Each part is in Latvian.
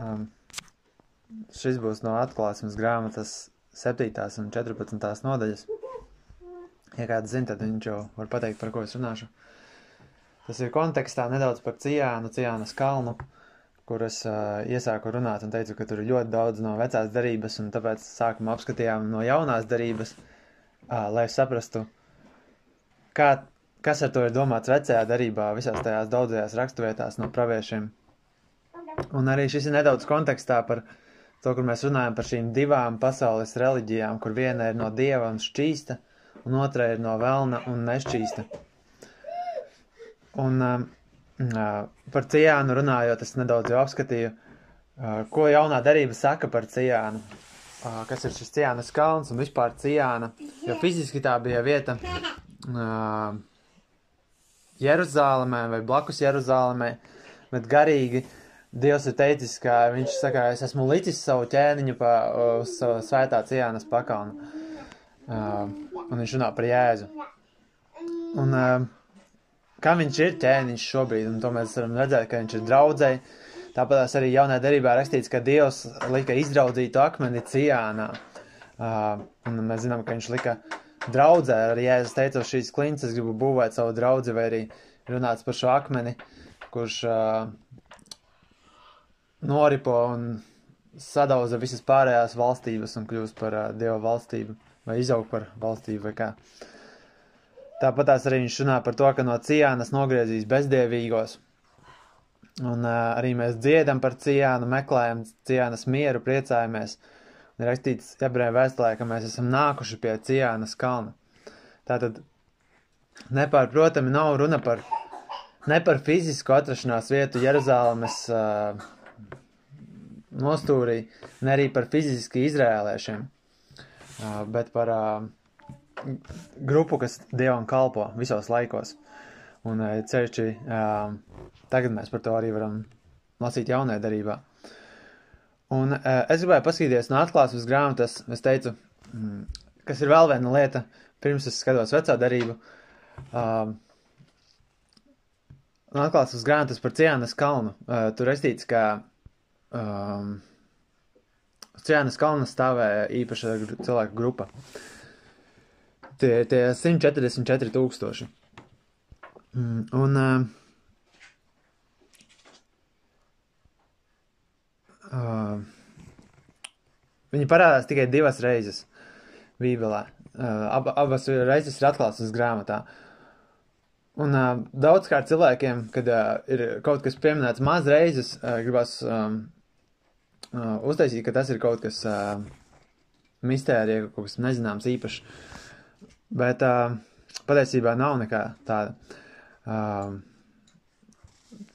Um, šis būs no atklāsmes grāmatas 7. un 14. nodaļas. Ja kāds zina, tad viņš jau var pateikt, par ko es runāšu. Tas ir kontekstā nedaudz par Ciānas kalnu, kur es iesāku runāt un teicu, ka tur ir ļoti daudz no vecās derības, un tāpēc sākumā apskatījām no jaunās derības, lai saprastu, kas ar to ir domāts vecajā derībā, visās tajās daudzajās raksturvietās no praviešiem. Un arī šis ir nedaudz kontekstā par to, kur mēs runājam par šīm divām pasaules reliģijām, kur viena ir no Dieva un šķīsta, un otra ir no velna un nešķīsta. Un par Ciānu runājot, es nedaudz jau apskatīju, ko jaunā derība saka par Ciānu, kas ir šis Ciānas kalns un vispār Ciāna, jo fiziski tā bija vieta Jeruzālemē vai blakus Jeruzālemē, bet garīgi Dievs ir teicis, ka viņš saka, es esmu licis savu ķēniņu uz svētā Ciānas pakalnu. Un viņš runā par Jēzu. Un kā viņš ir ķēniņš šobrīd, un to mēs varam redzēt, ka viņš ir draudzei. Tāpēc arī jaunā derībā rakstīts, ka Dievs lika izdraudzītu akmeni Ciānā. Un mēs zinām, ka viņš lika draudzē, arī Jēzus teica, uz šīs klints es gribu būvēt savu draudzi, vai arī runāts par šo akmeni, kurš noripo un sadauza visas pārējās valstības un kļūst par Dieva valstību, vai izaug par valstību, vai kā. Tāpatās arī viņš runā par to, ka no Ciānas nogriezīs bezdievīgos. Un arī mēs dziedam par Ciānu, meklējam Ciānas mieru, priecājamies. Un ir rakstīts Ebreju vēstulē, ka mēs esam nākuši pie Ciānas kalna. Tātad nepārprotami nav runa ne par fizisku atrašanās vietu Jeruzālemes nostūrī, ne arī par fiziski izrēliešiem, bet par grupu, kas Dievam kalpo visos laikos. Un ceļši, tagad mēs par to arī varam lasīt jaunajā derībā. Un es gribēju paskatīties no atklāsmes grāmatas, es teicu, kas ir vēl viena lieta, pirms es skatos vecā derību, no atklāsmes grāmatas par Ciānas kalnu. Tur rakstīts, ka uz Ciānas kalna stāvēja īpaša cilvēku grupa. Tie 144 000. Un viņi parādās tikai 2 reizes Bībelē. Abas reizes ir atklāsmes grāmatā. Un daudzkārt cilvēkiem, kad ir kaut kas pieminēts maz reizes, gribas uztaisīt, ka tas ir kaut kas mistērija, kaut kas nezināms īpaši. Bet patiesībā nav nekā tāda.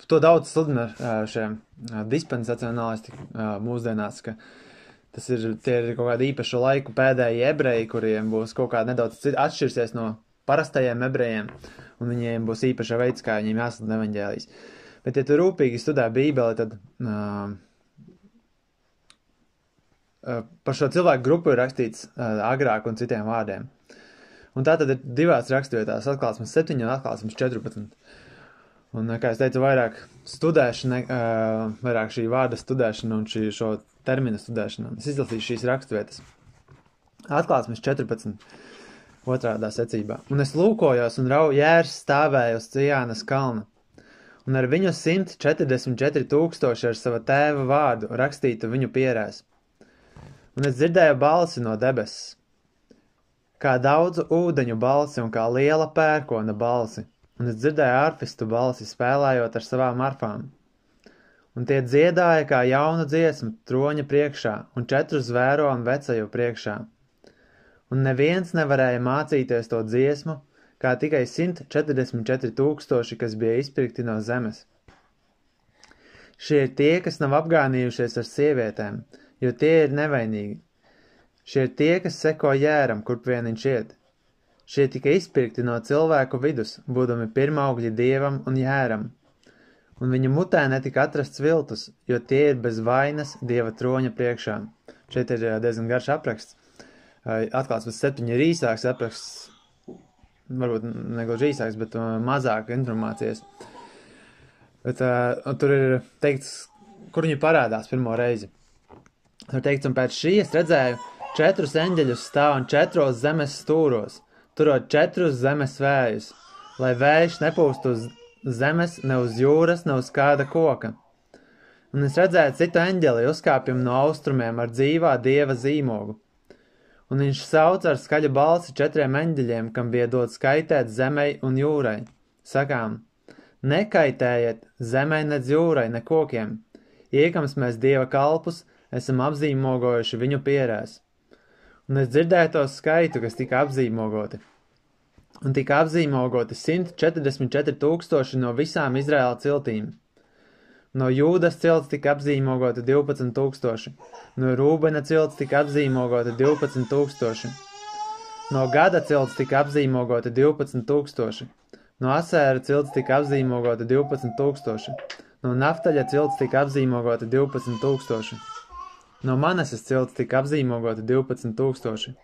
To daudz sludina šiem dispensacionālisti mūsdienās, ka tie ir kaut kādi īpašu laiku pēdējie ebreji, kuriem būs kaut kā nedaudz atšķirsies no parastajiem ebrejiem, un viņiem būs īpaša veids, kā viņiem jāsludina evaņģēlijs. Bet, ja tu rūpīgi studē Bībeli, tad par šo cilvēku grupu ir rakstīts agrāk un citiem vārdiem. Un tā tad ir 2 raksturvietās, atklāsmes 7 un atklāsmes 14. Un, kā es teicu, vairāk studēšana, vairāk šī vārda studēšana un šo termina studēšana. Es izlasīšu šīs raksturvietas. Atklāsmes 14. otrādā secībā. Un es lūkojos, un Jērs stāvēja uz Ciānas kalna. Un ar viņu 144 000 ar sava tēva vārdu rakstītu viņu pierēs. Un es dzirdēju balsi no debesis, kā daudzu ūdeņu balsi un kā liela pērkona balsi. Un es dzirdēju arfistu balsi spēlējot ar savām arfām. Un tie dziedāja kā jaunu dziesmu troņa priekšā un 4 zvēronu vecaju priekšā. Un neviens nevarēja mācīties to dziesmu, kā tikai 144 000, kas bija izpirkti no zemes. Šie ir tie, kas nav apgānījušies ar sievietēm, jo tie ir nevainīgi. Šie ir tie, kas seko Jēram, kurp vien viņš iet. Šie tika izpirkti no cilvēku vidus, būdami pirmaugļi Dievam un Jēram. Un viņu mutē netika atrasts viltus, jo tie ir bez vainas Dieva troņa priekšā. Šeit ir diezgan garš apraksts. Atklāsmes 7 ir īsāks apraksts, varbūt negluži īsāks, bet mazāk informācijas. Bet tur ir teikts, kur viņi parādās pirmo reizi. Tur teikts, un pēc šī es redzēju 4 eņģeļus stāvam 4 zemes stūros, turot 4 zemes vējus, lai vējš nepūst uz zemes, ne uz jūras, ne uz kāda koka. Un es redzēju citu eņģeli uzkāpjam no austrumiem ar dzīvā Dieva zīmogu. Un viņš sauc ar skaļu balsi 4 eņģeļiem, kam bija dots kaitēt zemei un jūrai. Sakām, nekaitējiet zemei nedz jūrai, ne kokiem. Iekams mēs Dieva kalpus, esam apzīmogojuši viņu pierēs. Un es dzirdēju to skaitu, kas tika apzīmogoti. Un tika apzīmogoti 144 000 no visām Izraēla ciltīm. No Jūdas cilts tika apzīmogota 12 000, no Rūbena cilts tika apzīmogota 12 000, no Gada cilts tika apzīmogota 12 000, no Asēra cilts tika apzīmogota 12 000, no Naftaļa cilts tika apzīmogota 12 000, no Manases cilts tika apzīmogota 12 000,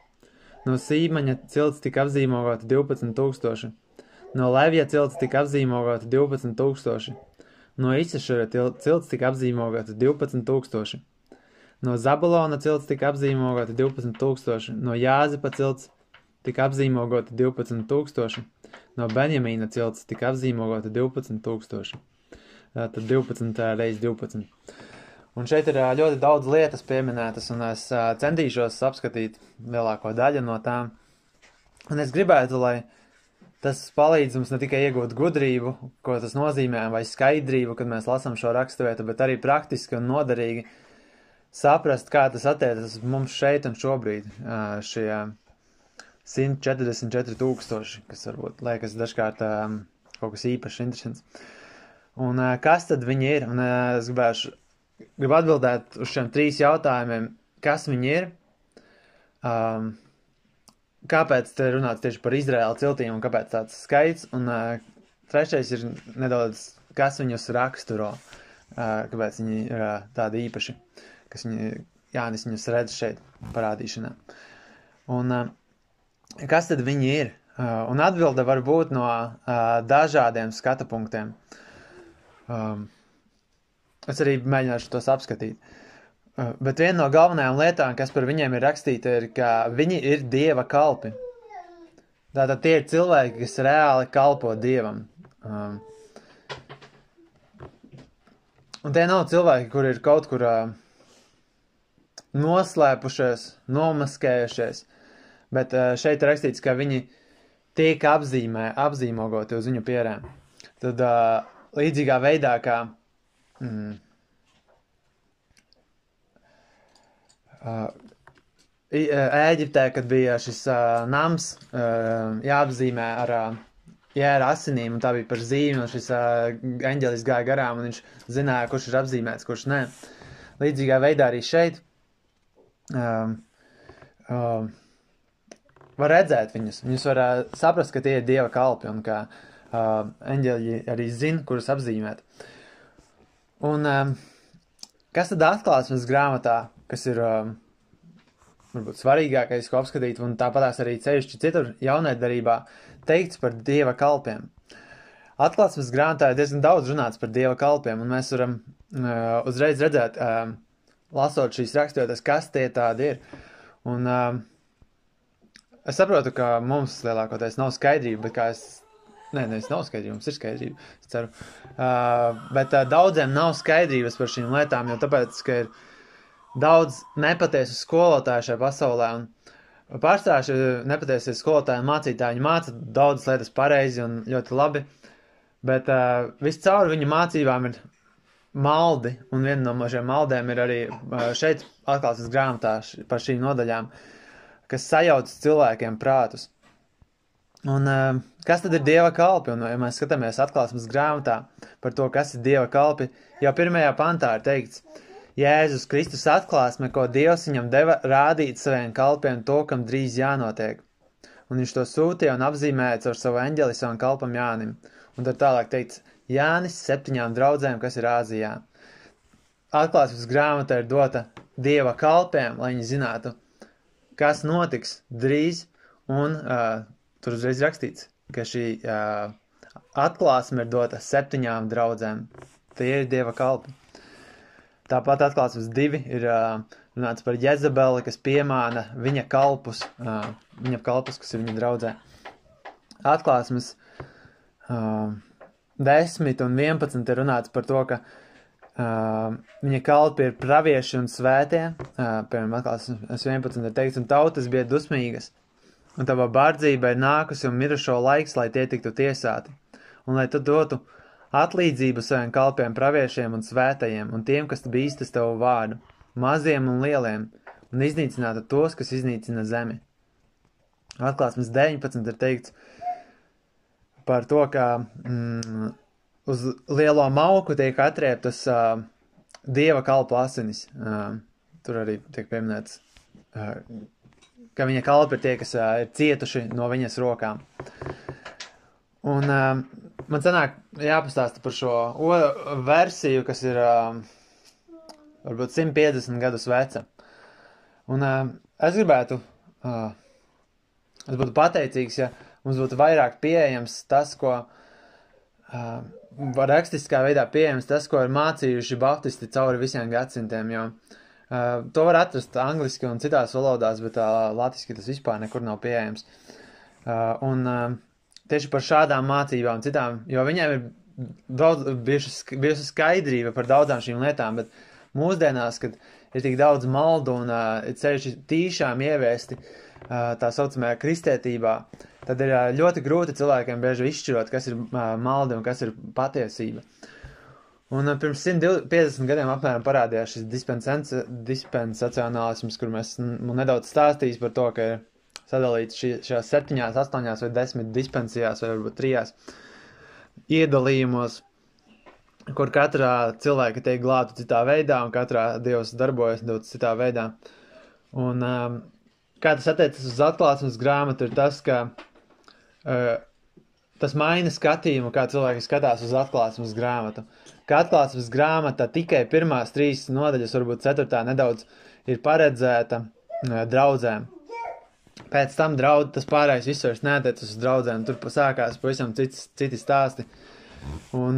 no Sīmaņa cilts tika apzīmogota 12 000, no Levija cilts tika apzīmogota 12 000, no Isašara cilts tika apzīmogota 12 000, no Zabulona cilts tika apzīmogota 12 000, no Jāzepa cilts tika apzīmogota 12 000, no Benjamīna cilts tika apzīmogota 12 000. Tad 12 reiz 12. Un šeit ir ļoti daudz lietas pieminētas, un es centīšos apskatīt lielāko daļu no tām. Un es gribētu, lai tas palīdz mums ne tikai iegūt gudrību, ko tas nozīmē, vai skaidrību, kad mēs lasām šo raksturvietu, bet arī praktiski un noderīgi saprast, kā tas attiecas mums šeit un šobrīd, šie 144 000, kas varbūt liekas dažkārt kaut kas īpaši interesants. Un kas tad viņi ir? Un es gribu atbildēt uz šiem 3 jautājumiem, kas viņi ir, kāpēc te runāts tieši par Izraēla ciltīm un kāpēc tāds skaits, un 3. ir nedaudz, kas viņus raksturo, kāpēc viņi ir tādi īpaši, kas Jānis viņus redz šeit parādīšanā. Un kas tad viņi ir? Un atbilde var būt no dažādiem skatu punktiem. Es arī mēģināšu tos apskatīt. Bet viena no galvenajām lietām, kas par viņiem ir rakstīta, ir, ka viņi ir Dieva kalpi. Tātad tie ir cilvēki, kas reāli kalpo Dievam. Un tie nav cilvēki, kur ir kaut kur noslēpušies, nomaskējušies, bet šeit ir rakstīts, ka viņi tiek apzīmogoti uz viņu pierēm. Tad līdzīgā veidā, kā Ēģiptē, kad bija šis nams jāapzīmē ar asinīm, un tā bija par zīmi, un šis eņģelis gāja garām, un viņš zināja, kurš ir apzīmēts, kurš nē. Līdzīgā veidā arī šeit var redzēt viņus. Viņus var saprast, ka tie ir Dieva kalpi, un ka eņģeļi arī zina, kurus apzīmēt. Un kas tad atklāsmes grāmatā, kas ir varbūt svarīgākais, ko apskatīt, un tāpatās arī ceļšķi citur jaunēdarībā teikts par Dieva kalpiem. Atklāsmes grāmatā ir diezgan daudz runāts par Dieva kalpiem, un mēs varam uzreiz redzēt, lasot šīs raksturvietas, kas tie tādi ir. Un es saprotu, ka mums lielākoties nav skaidrība, bet kā nevis nav skaidrība, mums ir skaidrība, es ceru. Bet daudziem nav skaidrības par šīm lietām, jo tāpēc, ka ir daudz nepatiesu skolotāju šajā pasaulē, un pārstāvā šie nepatiesie skolotāji un mācītāji, viņi māca daudzas lietas pareizi un ļoti labi, bet viscaur viņu mācībām ir maldi, un viena no šiem maldēm ir arī šeit atklāsmes grāmatā par šīm nodaļām, kas sajauc cilvēkiem prātus. Un kas tad ir Dieva kalpi? Un, ja mēs skatāmies atklāsmes grāmatā par to, kas ir Dieva kalpi, jau 1. pantā ir teikts, Jēzus Kristus atklāsme, ko Dievs viņam deva rādīt saviem kalpiem to, kam drīz jānotiek. Un viņš to sūtīja un apzīmēja caur savu eņģeli savam kalpam Jānim. Un tad tālāk teikts, Jānis 7 draudzēm, kas ir Āzijā. Atklāsmes grāmata ir dota Dieva kalpiem, lai viņi zinātu, kas notiks drīz, un tur uzreiz rakstīts, ka šī atklāsme ir dota 7 draudzēm. Tie ir Dieva kalpi. Tāpat atklāsmes 2 ir runāts par Jezebeli, kas piemāna viņa kalpus, kas ir viņa draudzē. Atklāsmes 10 un 11 ir runāts par to, ka viņa kalpi ir pravieši un svētie. Piemēram, atklāsmes 11 ir teikts, un tautas bija dusmīgas, un tava bardzība ir nākusi un mirušo laiks, lai tie tiktu tiesāti, un lai tu dotu atlīdzību saviem kalpiem, praviešiem un svētajiem, un tiem, kas bīstas tavu vārdu, maziem un lieliem, un iznīcinātu tos, kas iznīcina zemi. Atklāsmes 19 ir teikts par to, ka uz lielo mauku tiek atrieptas dieva kalpu asinis. Tur arī tiek pieminēts, ka viņa kalpi ir tie, kas ir cietuši no viņas rokām. Un man sanāk jāpastāsta par šo versiju, kas ir varbūt 150 gadus veca. Un es gribētu, es būtu pateicīgs, ja mums būtu vairāk pieejams tas, ko rakstiskā veidā pieejams tas, ko ir mācījuši baptisti cauri visiem gadsimtiem, jo to var atrast angliski un citās valodās, bet latviski tas vispār nekur nav pieejams. Un tieši par šādām mācībām citām, jo viņiem ir daudz bijuši skaidrība par daudzām šīm lietām, bet mūsdienās, kad ir tik daudz maldu un ir sevišķi tīšām ieviesti tā saucamajā kristietībā, tad ir ļoti grūti cilvēkiem bieži izšķirot, kas ir maldi un kas ir patiesība. Un pirms 150 gadiem apmēram parādījās šis dispensacionālisms, kur mēs nedaudz stāstījis par to, ka ir sadalīts šajās 7, 8 vai 10 dispensijās vai varbūt 3 iedalījumos, kur katrā cilvēka tiek glābta citā veidā un katrā Dievs darbojas citā veidā. Un kā tas attiecas uz atklāsmes grāmatu, ir tas, ka tas maina skatījumu, kā cilvēki skatās uz atklāsmes grāmatu. Ka atklāsmes grāmata tikai pirmās 3 nodaļas, varbūt 4. nedaudz, ir paredzēta draudzēm. Pēc tam tas pārējais viss vairs neatiecas uz draudzēm, tur sākās pavisam citi stāsti. Un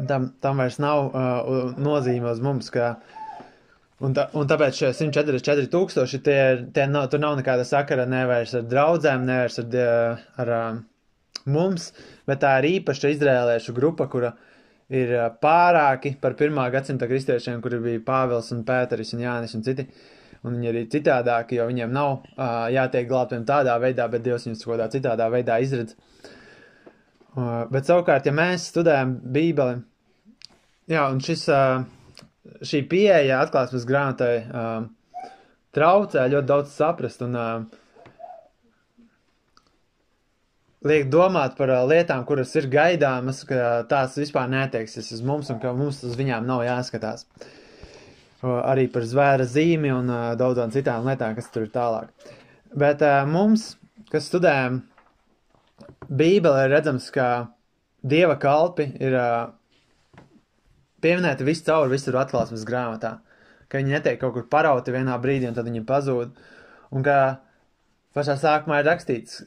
tam vairs nav nozīme uz mums, ka un tāpēc šie 144 000, tur nav nekāda sakara ne vairs ar draudzēm, ne vairs ar mums, bet tā ir īpaša izrēliešu grupa, kura ir pārāki par 1. gadsimta kristiešiem, kuri bija Pāvils un Pēteris un Jānis un citi, un viņi arī citādāki, jo viņiem nav jātiek glābtiem tādā veidā, bet Dievs viņus kādā citādā veidā izredz. Bet savukārt, ja mēs studējam Bībeli, jā, un šī pieeja atklāsmes grāmatai traucē ļoti daudz saprast un liek domāt par lietām, kuras ir gaidāmas, ka tās vispār netieksies uz mums un ka mums uz viņām nav jāskatās. Arī par zvēra zīmi un daudzām citām lietām, kas tur ir tālāk. Bet mums, kas studējam Bībeli, ir redzams, ka Dieva kalpi ir pieminēti visur atklāsmes grāmatā, ka viņi netiek kaut kur parauti vienā brīdī un tad viņi pazūd, un ka pašā sākumā ir rakstīts,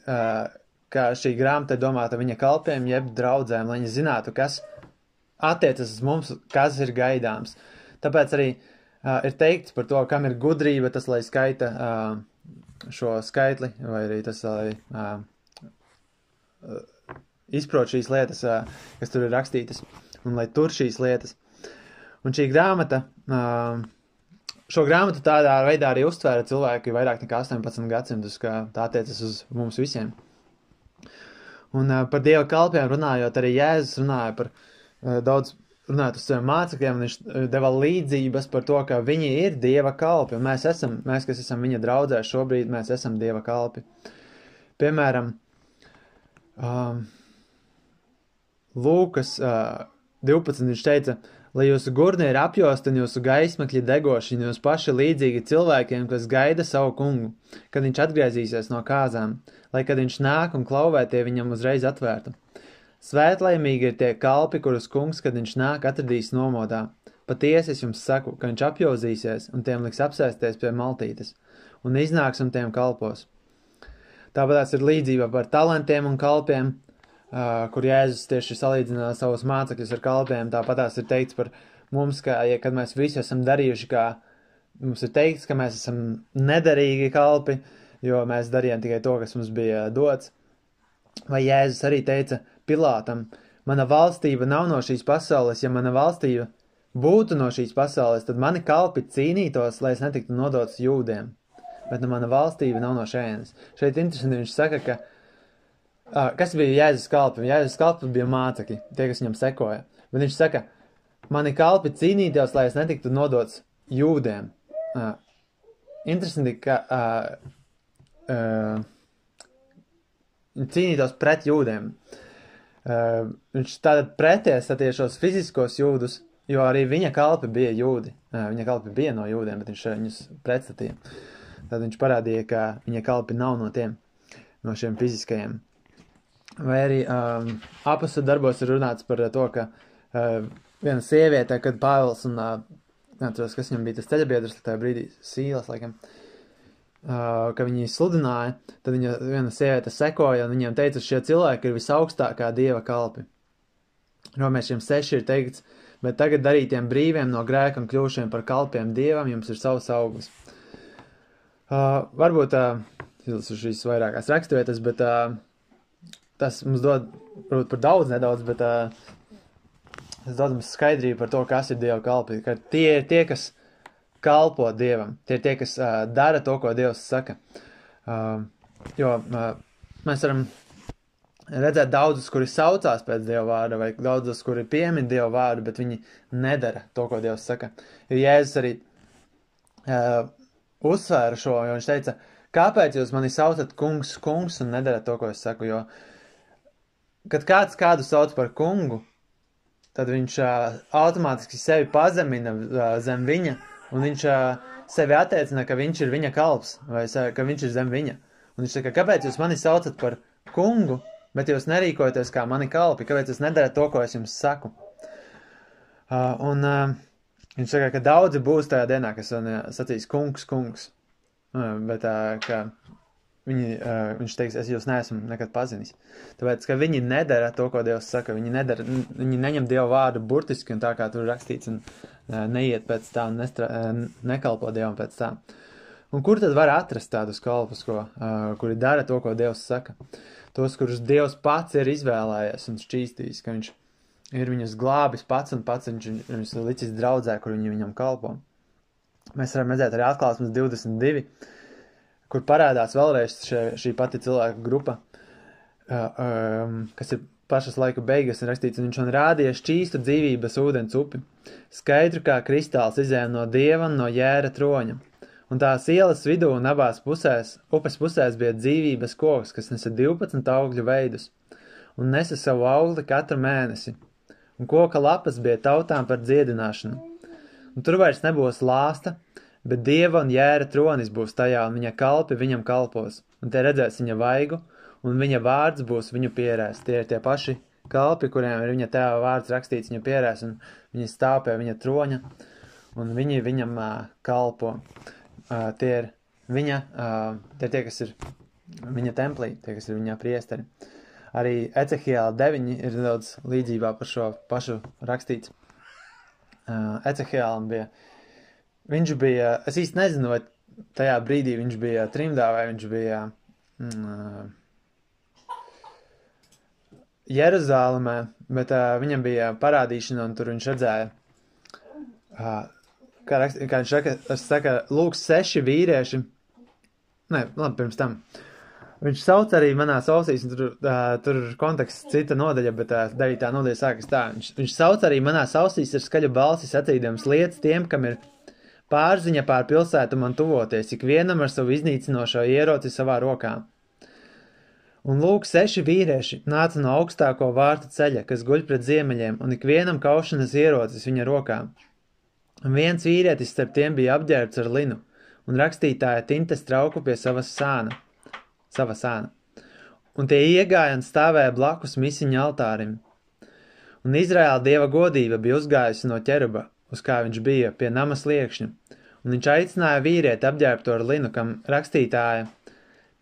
ka šī grāmata ir domāta viņa kalpiem, jeb draudzēm, lai viņi zinātu, kas attiecas uz mums, kas ir gaidāms. Tāpēc arī ir teikts par to, kam ir gudrība, tas, lai skaita šo skaitli, vai arī tas, lai izprot šīs lietas, kas tur ir rakstītas, un lai tur šīs lietas. Un šī grāmata, šo grāmatu tādā veidā arī uztvēra cilvēki vairāk nekā 18 gadsimtus, ka tā attiecas uz mums visiem. Un par Dieva kalpiem runājot, arī Jēzus runāja par daudz runājot uz saviem mācekļiem, viņš deva līdzības par to, ka viņi ir Dieva kalpi, un mēs, kas esam viņa draudzē šobrīd, mēs esam Dieva kalpi. Piemēram, Lūkas 12 viņš teica, lai jūsu gurni ir apjosti un jūsu gaismakļi degoši, un jūs paši līdzīgi cilvēkiem, kas gaida savu kungu, kad viņš atgriezīsies no kāzām, lai kad viņš nāk un klauvē tie viņam uzreiz atvērtu. Svētlaimīgi ir tie kalpi, kurus kungs, kad viņš nāk, atradīs nomodā. Patiesi es jums saku, ka viņš apjozīsies un tiem liks apsēsties pie maltītes, un iznāks un tiem kalpos. Tāpēc ir līdzība par talantiem un kalpiem, kur Jēzus tieši salīdzina savus mācekļus ar kalpiem. Tāpatās ir teikts par mums, kad mēs visi esam darījuši, kā mums ir teikts, ka mēs esam nederīgi kalpi, jo mēs darījām tikai to, kas mums bija dots. Vai Jēzus arī teica Pilātam, mana valstība nav no šīs pasaules, ja mana valstība būtu no šīs pasaules, tad mani kalpi cīnītos, lai es netiktu nodots jūdiem. Bet mana valstība nav no šejienes. Šeit interesanti viņš saka, ka kas bija Jēzus kalpi? Jēzus kalpi bija mācekļi, tie, kas viņam sekoja. Bet viņš saka, mani kalpi cīnītos, lai es netiktu nodots jūdiem. Interesanti, ka cīnītos pret jūdiem. Viņš tātad preties šos fiziskos jūdus, jo arī viņa kalpi bija jūdi. Viņa kalpi bija no jūdiem, bet viņš viņus pretstatīja. Tad viņš parādīja, ka viņa kalpi nav no tiem, no šiem fiziskajiem. Vai arī apostoļu darbos ir runāts par to, ka viena sieviete, kad Pāvils un, neatceros, kas viņam bija tas ceļabiedrs, tajā brīdī Sīlas, laikam, ka viņi sludināja, tad viena sieviete sekoja un viņiem teica, šie cilvēki ir visaugstākā Dieva kalpi. Romiešiem 6 ir teikts, bet tagad darītiem brīviem no grēka un kļūšiem par kalpiem Dievam jums ir savs auglis. Varbūt izlasu šīs vairākās raksturvietas, bet tas mums dod, varbūt par daudz nedaudz, bet tas dod mums skaidrību par to, kas ir Dieva kalpi. Ka tie ir tie, kas kalpo Dievam. Tie ir tie, kas dara to, ko Dievs saka. Jo mēs varam redzēt daudzus, kuri saucās pēc Dieva vārda, vai daudzus, kuri piemin Dieva vārdu, bet viņi nedara to, ko Dievs saka. Jo Jēzus arī uzsvēra šo, jo viņš teica, kāpēc jūs mani saucat kungs, kungs, un nedarat to, ko es saku, jo kad kāds kādu sauc par kungu, tad viņš automātiski sevi pazemina zem viņa, un viņš sevi attiecina, ka viņš ir viņa kalps, vai ka viņš ir zem viņa. Un viņš saka, kāpēc jūs mani saucat par kungu, bet jūs nerīkojaties kā mani kalpi, kāpēc jūs nedarat to, ko es jums saku. Viņš saka, ka daudzi būs tajā dienā, kas sacīs kungs, kungs, bet ka viņš teiks, es jūs neesmu nekad pazinis. Tāpēc, ka viņi nedara to, ko Dievs saka, viņi neņem Dieva vārdu burtiski un tā kā tur rakstīts un neiet pēc tā un nekalpo Dievam pēc tā. Un kur tad var atrast tādus kalpus, kuri dara to, ko Dievs saka? Tos, kurus Dievs pats ir izvēlējies un šķīstījis, ka viņš ir viņus glābis pats un pats viņš licis draudzē, kur viņi viņam kalpo. Mēs varam redzēt arī Atklāsmes 22, kur parādās vēlreiz šī pati cilvēka grupa, kas ir pašas laika beigas un rakstīts, un viņš man rādīja šķīstu dzīvības ūdens upi, skaidru kā kristāls izēja no Dieva un no Jēra troņa. Un tās ielas vidū un abās upes pusēs bija dzīvības koks, kas nesa 12 augļu veidus, un nesa savu augli katru mēnesi, un koka lapas bija tautām par dziedināšanu. Un tur vairs nebūs lāsta, bet Dieva un Jēra tronis būs tajā, un viņa kalpi viņam kalpos, un tie redzēs viņa vaigu, un viņa vārds būs viņu pierēs. Tie ir tie paši kalpi, kuriem ir viņa tēva vārds rakstīts viņa pierēs, un viņi stāv pie viņa troņa, un viņi viņam kalpo. Tie ir tie, kas ir viņa templī, tie, kas ir viņa priesteri. Arī Ecehiela 9 ir nedaudz līdzībā par šo pašu rakstīts. Ecehielam viņš bija, es īsti nezinu, vai tajā brīdī viņš bija trimdā, vai viņš bija Jeruzālemē, bet viņam bija parādīšana, un tur viņš redzēja, kā viņš saka, lūk, 6 vīrieši, pirms tam. Viņš sauc arī manās ausīs, un tur konteksts cita nodaļa, bet 9. nodaļa sākas tā. Viņš sauc arī manās ausīs ar skaļu balsi sacīdams lietas tiem, kam ir pārziņa pār pilsētu man tuvoties, ikvienam ar savu iznīcinošo ieroci savā rokā. Un lūk, 6 vīrieši nāca no augstāko vārtu ceļa, kas guļ pret ziemeļiem, un ikvienam kaušanas ierocis viņa rokā. Un viens vīrietis starp tiem bija apģērbts ar linu, un rakstītāja tintes trauku pie sava sāna. Un tie iegāja un stāvēja blakus misiņa altārim. Un Izraēla Dieva godība bija uzgājusi no ķeruba, uz kā viņš bija pie nama sliekšņa, un viņš aicināja vīrieti apģērbto ar linu, kam rakstītāja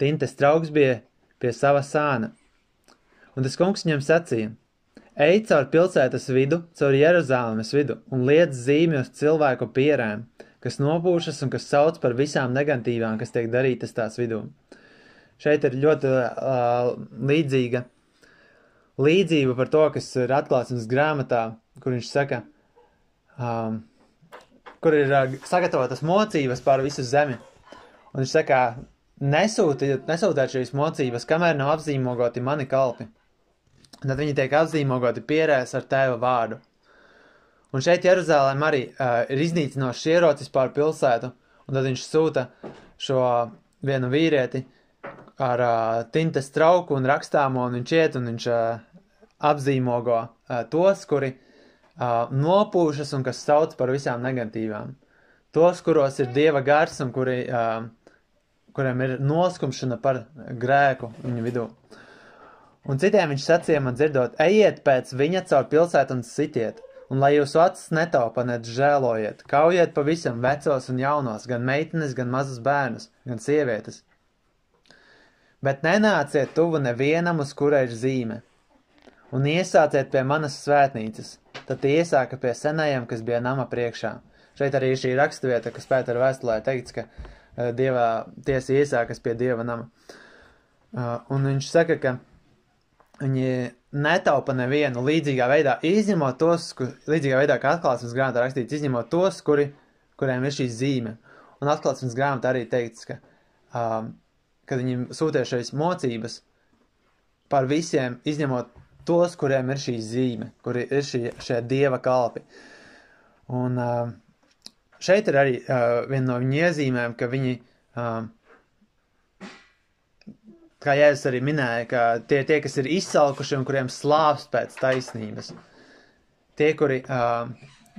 tintes trauks bija pie sava sāna. Un tas kungs viņam sacīja, Ej caur pilsētas vidu, caur Jeruzālemes vidu un liec zīmi uz cilvēku pierēm, kas nopūšas un kas sauc par visām negatīvām, kas tiek darītas tās vidū. Šeit ir ļoti līdzība par to, kas ir atklāsmes grāmatā, kur viņš saka, kur ir sagatavotas mocības pār visu zemi. Un viņš saka, nesūtiet šīs mocības, kamēr nav apzīmogoti mani kalpi. Tad viņi tiek apzīmogoti pierēs ar tēva vārdu. Un šeit Jeruzālēm arī ir iznīcinošs ierocis pār pilsētu, un tad viņš sūta šo vienu vīrieti ar tintes trauku un rakstāmo, un viņš iet un viņš apzīmogo tos, kuri nopūšas un kas sauc par visām negatīvām. Tos, kuros ir Dieva gars un kuriem ir noskumšana par grēku viņu vidū. Un citiem viņš sacīja man dzirdot, ejiet pēc viņa caur pilsētu un sitiet, un lai jūsu acis netaupa, net žēlojiet, kaujiet pavisam vecos un jaunos, gan meitenes, gan mazus bērnus, gan sievietes. Bet nenāciet tuvu nevienam, uz kura ir zīme, un iesāciet pie manas svētnīcas, tad tie iesāka pie senajiem, kas bija nama priekšā. Šeit arī šī rakstvieta, kas Pētera vēstulē teikts, ka tiesa iesākas pie Dieva nama. Un viņš saka, ka viņi netaupa nevienu līdzīgā veidā, izņemot tos, līdzīgā veidā, kā atklāsmes grāmatā rakstīts, izņemot tos, kuriem ir šī zīme. Un atklāsmes grāmatā arī teikts, ka kad viņi sūtīja šīs mocības par visiem, izņemot tos, kuriem ir šī zīme, kuri ir šie Dieva kalpi. Un šeit ir arī viena no viņu iezīmēm, ka viņi kā Jēzus arī minēja, ka tie, kas ir izsalkuši un kuriem slāpst pēc taisnības. Tie, kuri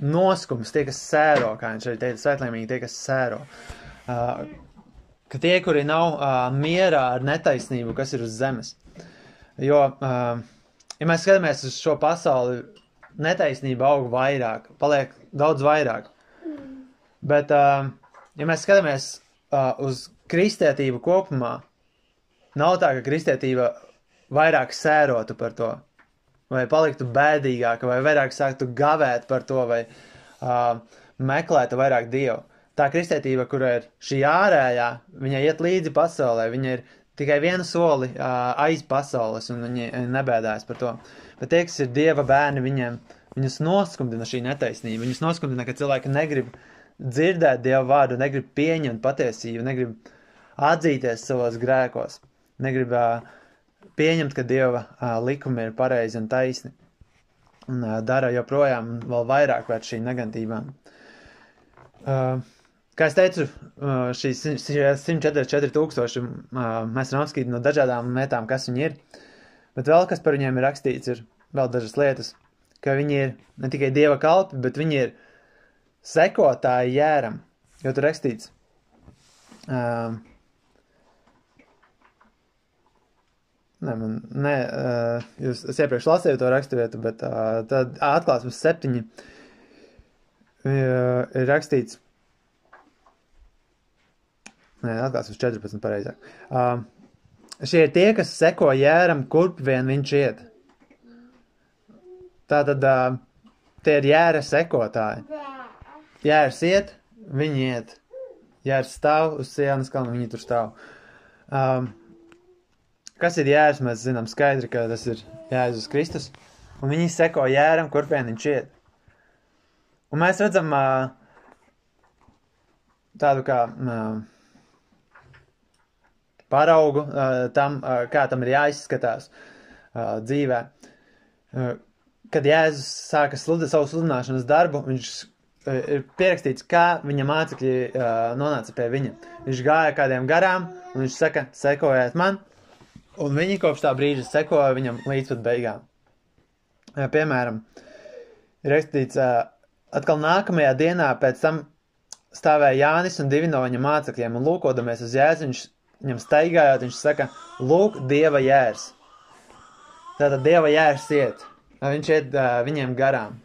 noskums, tie, kas sēro, kā viņš arī teica, svētlēmīgi, tie, kas sēro. Ka tie, kuri nav mierā ar netaisnību, kas ir uz zemes. Jo, ja mēs skatāmies uz šo pasauli, netaisnība aug vairāk, paliek daudz vairāk. Bet, ja mēs skatāmies uz kristētību kopumā, nav tā, ka kristētība vairāk sērotu par to, vai paliktu bēdīgāka, vai vairāk sāktu gavēt par to, vai meklētu vairāk Dievu. Tā kristētība, kura ir šī ārējā, viņa iet līdzi pasaulē, viņa ir tikai vienu soli aiz pasaules, un viņi nebēdājas par to. Bet tie, kas ir Dieva bērni, viņus noskumdina šī netaisnība. Viņus noskumdina, ka cilvēki negrib dzirdēt Dieva vārdu, negrib pieņemt patiesību, negrib atzīties savos grēkos. Negrib pieņemt, ka Dieva likumi ir pareizi un taisni. Un dara joprojām vēl vairāk pēc šīm negantībām. Kā es teicu, šīs 144 000 mēs varam apskatīt no dažādām lietām, kas viņi ir. Bet vēl kas par viņiem ir rakstīts, ir vēl dažas lietas, ka viņi ir ne tikai Dieva kalpi, bet viņi ir sekotāji jēram. Jo tur rakstīts, es iepriekš lasīju to raksturvietu, bet tad atklāsmes 7 ir rakstīts, atklāsmes 14 pareizāk. Šie ir tie, kas seko jēram, kurp vien viņš iet. Tātad tie ir jēra sekotāji. Jērs iet, viņi iet. Jērs stāv uz Sionas kalna, viņi tur stāv. Kas ir jērs, mēs zinām skaidri, ka tas ir Jēzus Kristus, un viņi seko jēram, kur vien viņš iet. Un mēs redzam tādu kā paraugu tam, kā tam ir jāizskatās dzīvē. Kad Jēzus sāka savu sludināšanas darbu, viņš ir pierakstīts, kā viņa mācekļi nonāca pie viņa. Viņš gāja kādiem garām, un viņš saka, sekojiet man, un viņi kopš tā brīža sekoja viņam līdz pat beigām. Piemēram, ir rakstīts, atkal nākamajā dienā pēc tam stāvēja Jānis un 2 no viņa mācekļiem, un lūkodamies uz Jēzu, viņam staigājot, viņš saka, lūk, Dieva jērs. Tātad Dieva jērs iet, viņš iet viņiem garām.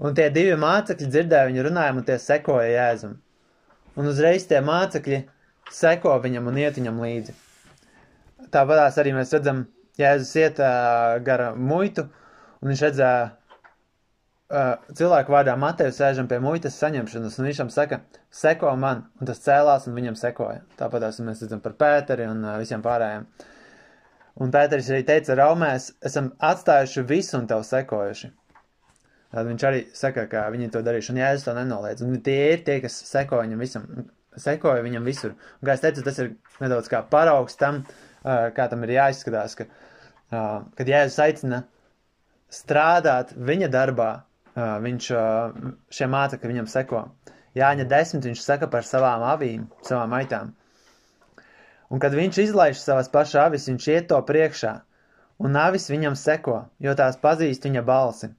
Un tie 2 mācekļi dzirdēja viņu runājumu, un tie sekoja Jēzum. Un uzreiz tie mācekļi seko viņam un iet viņam līdzi. Tāpatās arī mēs redzam, Jēzus iet gara muitu, un viņš redzēja cilvēku vārdā Mateju sēžam pie muitas saņemšanas, un viņš viņam saka, seko man, un tas cēlās, un viņam sekoja. Tāpat mēs redzam par Pēteri un visiem pārējiem. Un Pēteris arī teica, Raumēs, esam atstājuši visu un tev sekojuši. Tad viņš arī saka, ka viņi to darījuši, un Jēzus to nenoliedz. Un tie ir tie, kas sekoja viņam visam, sekoja viņam visur. Un kā es teicu, tas ir nedaudz kā paraugs tam, kā tam ir jāizskatās, ka, kad Jēzus aicina strādāt viņa darbā, viņš šie mācekļi viņam seko. Jāņa 10, viņš saka par savām avīm, savām aitām. Un kad viņš izlaiž savas paša avis, viņš iet to priekšā, un avis viņam seko, jo tās pazīst viņa balsi.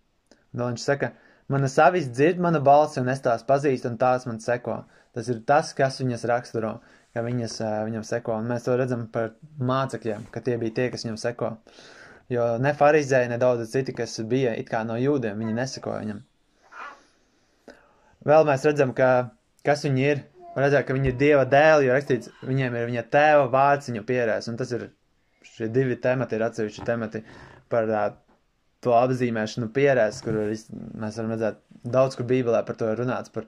Un viņš saka, manas avis dzird manu balsi, un es tās pazīstu, un tās man seko. Tas ir tas, kas viņas raksturo, ka viņas viņam seko. Un mēs to redzam par mācekļiem, ka tie bija tie, kas viņam seko. Jo ne farizēji, ne daudz citi, kas bija it kā no jūdiem, viņi nesekoja viņam. Vēl mēs redzam, kas viņi ir. Redzēt, ka viņi ir Dieva dēli, jo rakstīts, viņiem ir viņa tēva vārds viņu pierēs. Un tas ir, šie divi temati ir atsevišķi temati par to apzīmēšanu pierēs, kur mēs varam redzēt daudz, kur Bībelē par to ir runāts, par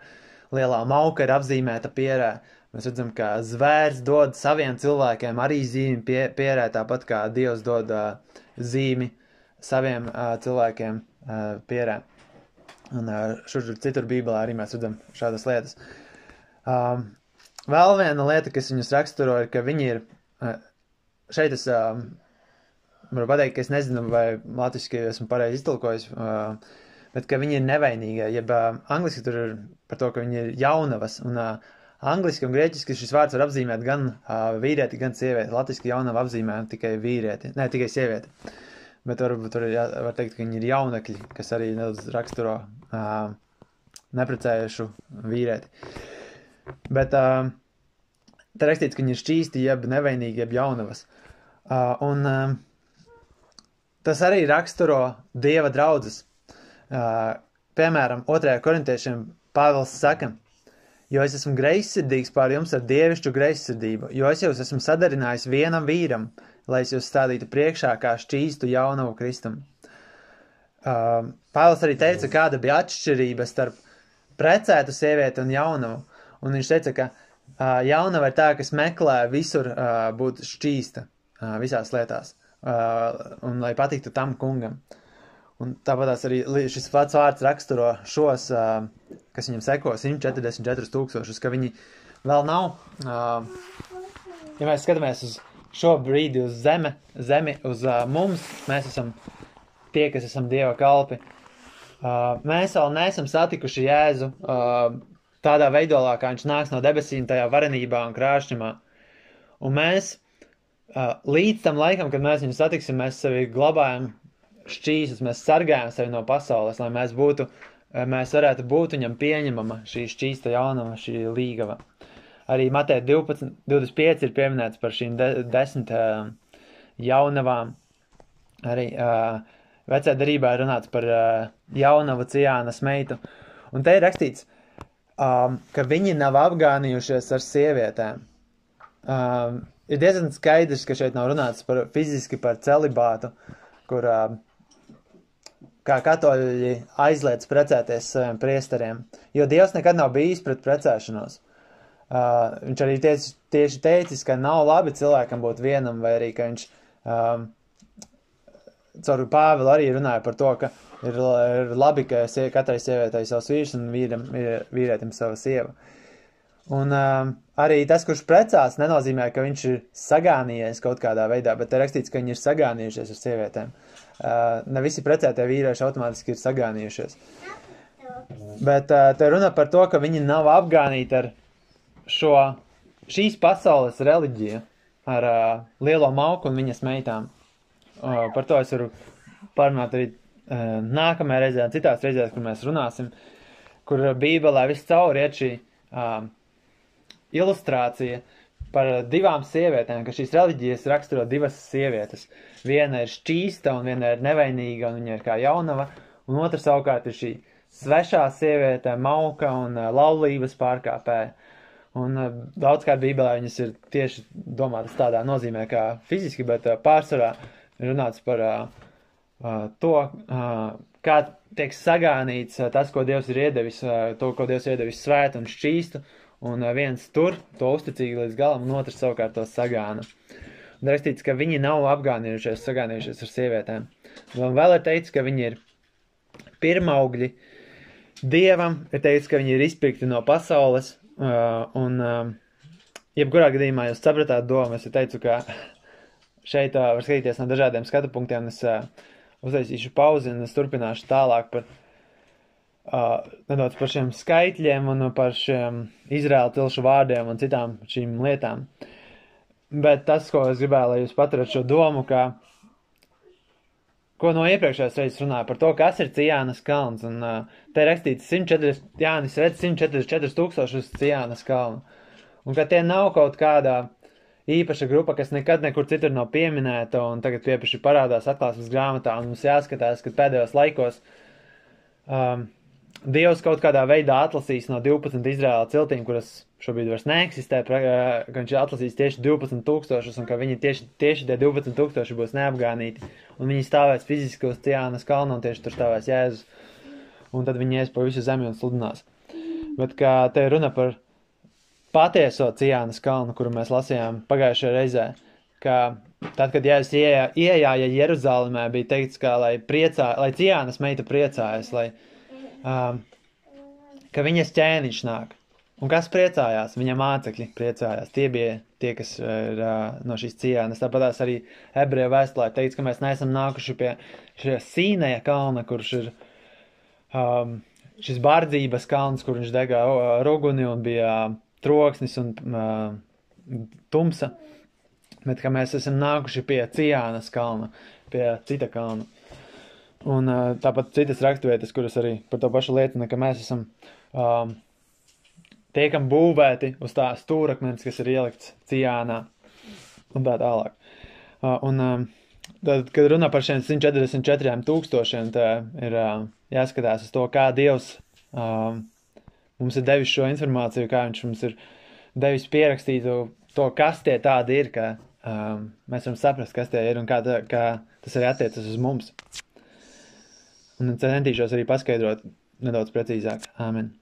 lielā mauka ir apzīmēta pierē. Mēs redzam, ka zvērs dod saviem cilvēkiem arī zīmi pierē, tāpat kā Dievs dod zīmi saviem cilvēkiem pierē. Un šur citur Bībelē arī mēs redzam šādas lietas. Vēl viena lieta, kas viņus raksturo, ir, ka viņi ir, šeit es varu pateikt, ka es nezinu, vai latviski esmu pareizi iztulkojis, bet ka viņi ir nevainīgie, jeb angliski tur ir par to, ka viņi ir jaunavas, un angliski un grieķiski šis vārds var apzīmēt gan vīrieti, gan sievieti. Latviski jaunava apzīmē tikai vīrieti, ne, tikai sievieti. Bet varbūt tur var teikt, ka viņi ir jaunekļi, kas arī nedaudz raksturo neprecējušu vīrieti. Bet te rakstīts, ka viņi ir šķīsti, jeb nevainīgi, jeb jaunavas. Un tas arī raksturo Dieva draudzes. Piemēram, 2. korintiešiem Pāvils saka, jo es esmu greizsirdīgs pār jums ar dievišķu greizsirdību, jo es jūs esmu sadarinājis vienam vīram, lai es jūs stādītu priekšā kā šķīstu jaunavu Kristum. Pāvils arī teica, kāda bija atšķirība starp precētu sievieti un jaunavu. Un viņš teica, ka jaunava ir tā, kas meklē visur būt šķīsta visās lietās, un lai patiktu tam kungam. Un tāpatās arī šis pats vārds raksturo šos, kas viņam seko, 144 000, ka viņi vēl nav, ja mēs skatāmies uz šo brīdi uz zemi uz mums, mēs esam tie, kas esam Dieva kalpi. Mēs vēl neesam satikuši Jēzu tādā veidolā, kā viņš nāks no debesīm, tajā varenībā un krāšņumā. Un mēs līdz tam laikam, kad mēs viņu satiksim, mēs sevi glabājam šķīstus, mēs sargājam sevi no pasaules, lai mēs varētu būt viņam pieņemama šī šķīsta jaunava, šī līgava. Arī Mateja 12:25 ir pieminēts par šīm 10 jaunavām. Arī vecajā derībā ir runāts par jaunavu Cijānas meitu. Un te ir rakstīts, ka viņi nav apgānījušies ar sievietēm. Ir diezgan skaidrs, ka šeit nav runāts fiziski par celibātu, kur kā katoļi aizliedz precēties saviem priesteriem, jo Dievs nekad nav bijis pret precēšanos. Viņš arī tieši teicis, ka nav labi cilvēkam būt vienam, vai arī, ka viņš caur Pāvilu arī runāja par to, ka ir labi, ka katrai sievietei savs vīrs un vīrietim sava sieva. Un arī tas, kurš precās, nenozīmē, ka viņš ir sagānījies kaut kādā veidā, bet te rakstīts, ka viņi ir sagānījušies ar sievietēm. Ne visi precētie vīrieši automātiski ir sagānījušies. Bet te runa par to, ka viņi nav apgānīti ar šīs pasaules reliģiju, ar lielo mauku un viņas meitām. Par to es varu parunāt arī nākamajā reizē un citās reizēs, kur mēs runāsim, kur Bībelē viss cauri iet šī ilustrācija par divām sievietēm, ka šīs reliģijas raksturo divas sievietes. Viena ir šķīsta un viena ir nevainīga un viņa ir kā jaunava, un otra savukārt ir šī svešā sieviete, mauka un laulības pārkāpēja. Un daudzkārt Bībelē viņas ir tieši domātas tādā nozīmē kā fiziski, bet pārsvarā runāts par kā tiek sagānīts tas, ko Dievs ir iedevis, to, ko Dievs ir iedevis svētu un šķīstu, un viens tur to uzticīgi līdz galam, un otrs savukārt to sagāna. Un rakstīts, ka viņi nav sagānījušies ar sievietēm. Un vēl ir teikts, ka viņi ir pirmaugļi Dievam, ir teikts, ka viņi ir izpirkti no pasaules, un jebkurā gadījumā jūs sapratāt domu, es teicu, ka šeit var skatīties no dažādiem skatu punktiem, es uztaisīšu pauzi un es turpināšu tālāk par nedaudz par šiem skaitļiem un par šiem Izraēla tilšu vārdiem un citām šīm lietām. Bet tas, ko es gribēju, lai jūs paturat šo domu, ko no iepriekšējās reizes runāju par to, kas ir Cijānas kalns. Un te rakstīts Jānis redz 144 000 uz Cijānas kalnu. Un ka tie nav kaut kādā īpaša grupa, kas nekad nekur citur nav pieminēta un tagad piepaši parādās atklāsmes grāmatā. Un mums jāskatās, ka pēdējos laikos Dievs kaut kādā veidā atlasīs no 12 Izraēla ciltīm, kuras šobrīd vairs neeksistē, ka viņš atlasīs tieši 12 000 un ka viņi tieši tie 12 000 būs neapgānīti. Un viņi stāvēs fiziski uz Cijānas kalna un tieši tur stāvēs Jēzus. Un tad viņi ies pa visu zemi un sludinās. Bet kā te runa par patieso Cijānas kalnu, kuru mēs lasījām pagājušajā reizē, ka tad, kad Jēzus iejāja Jeruzalemē, bija teikts, ka lai Cijānas meita priecājas, ka viņas ķēniņš nāk. Un kas priecājās? Viņa mācekļi priecājās. Tie bija tie, kas ir no šīs Cijānas. Tāpatās arī Ebreju vēstulē teikts, ka mēs neesam nākuši pie šie Sīneja kalna, kurš ir šis bardzības kalns, kur viņš degā ruguni un bija troksnis un tumsa. Bet ka mēs esam nākuši pie Cijānas kalna, pie cita kalna. Un tāpat citas raksturvietas, kuras arī par to pašu liecina, ka mēs esam tiekam būvēti uz tā stūrakmens, kas ir ielikts Cijānā un tā tālāk. Tad, kad runā par šiem 144 000, tā ir jāskatās uz to, kā Dievs mums ir devis šo informāciju, kā viņš mums ir devis pierakstītu to, kas tie tādi ir, ka mēs varam saprast, kas tie ir un kā tas arī attiecas uz mums. Un centīšos arī paskaidrot nedaudz precīzāk. Āmen.